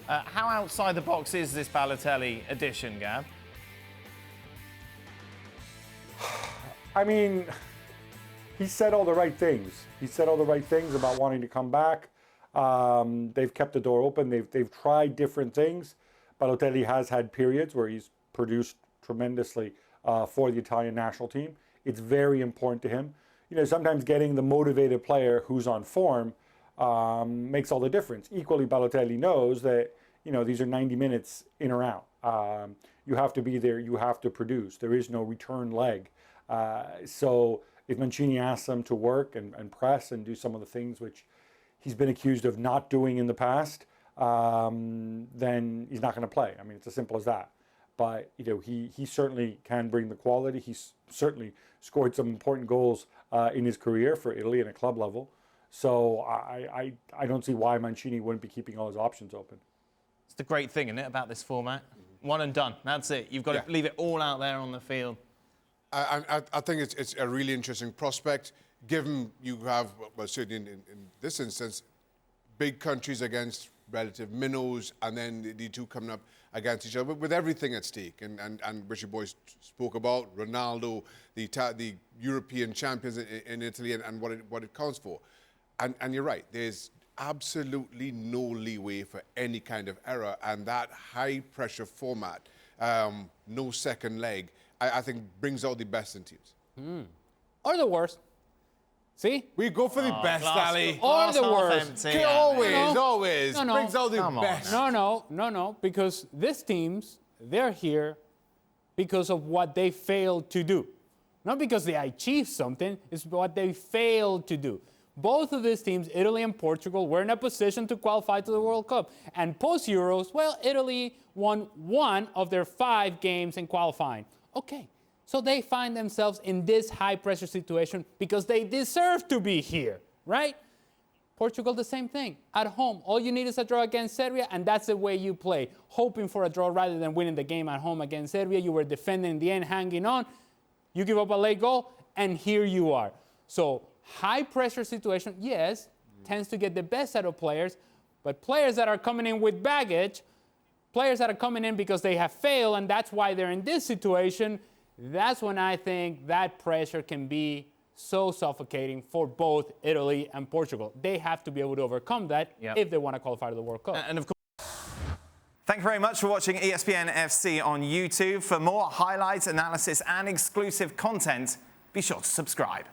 How outside the box is this Balotelli addition, Gab? I mean, he said all the right things. He said all the right things about wanting to come back. They've kept the door open. They've tried different things. Balotelli has had periods where he's produced tremendously for the Italian national team. It's very important to him. You know, sometimes getting the motivated player who's on form makes all the difference. Equally, Balotelli knows that, you know, these are 90 minutes in or out. You have to be there. You have to produce. There is no return leg. So if Mancini asks him to work and press and do some of the things which he's been accused of not doing in the past, then he's not going to play. I mean, it's as simple as that. But, you know, he certainly can bring the quality. He's certainly scored some important goals in his career for Italy at a club level. So I don't see why Mancini wouldn't be keeping all his options open. It's the great thing, isn't it, about this format? One and done. That's it. You've got to leave it all out there on the field. I think it's a really interesting prospect, given you have, well, certainly in this instance, big countries against relative minnows, and then the two coming up against each other with everything at stake. And Richard Boyce spoke about Ronaldo, the European champions in Italy, and what it counts for. And you're right, there's absolutely no leeway for any kind of error, and that high-pressure format, no second leg, I think brings out the best in teams. Or the worst. See? We go for the best, Ali. Or the worst. Empty, Always. No. Brings out the best. No. Because these teams, they're here because of what they failed to do. Not because they achieved something, it's what they failed to do. Both of these teams, Italy and Portugal, were in a position to qualify to the World Cup. And post-Euros, well, Italy won 1 of their 5 games in qualifying. Okay, so they find themselves in this high-pressure situation because they deserve to be here, right? Portugal, the same thing. At home, all you need is a draw against Serbia, and that's the way you play. Hoping for a draw rather than winning the game at home against Serbia. You were defending in the end, hanging on. You give up a late goal, and here you are. So high-pressure situation, yes, tends to get the best out of players, but players that are coming in with baggage, players that are coming in because they have failed, and that's why they're in this situation, that's when I think that pressure can be so suffocating for both Italy and Portugal. They have to be able to overcome that if they want to qualify to the World Cup. And of course, thank you very much for watching ESPN FC on YouTube. For more highlights, analysis, and exclusive content, be sure to subscribe.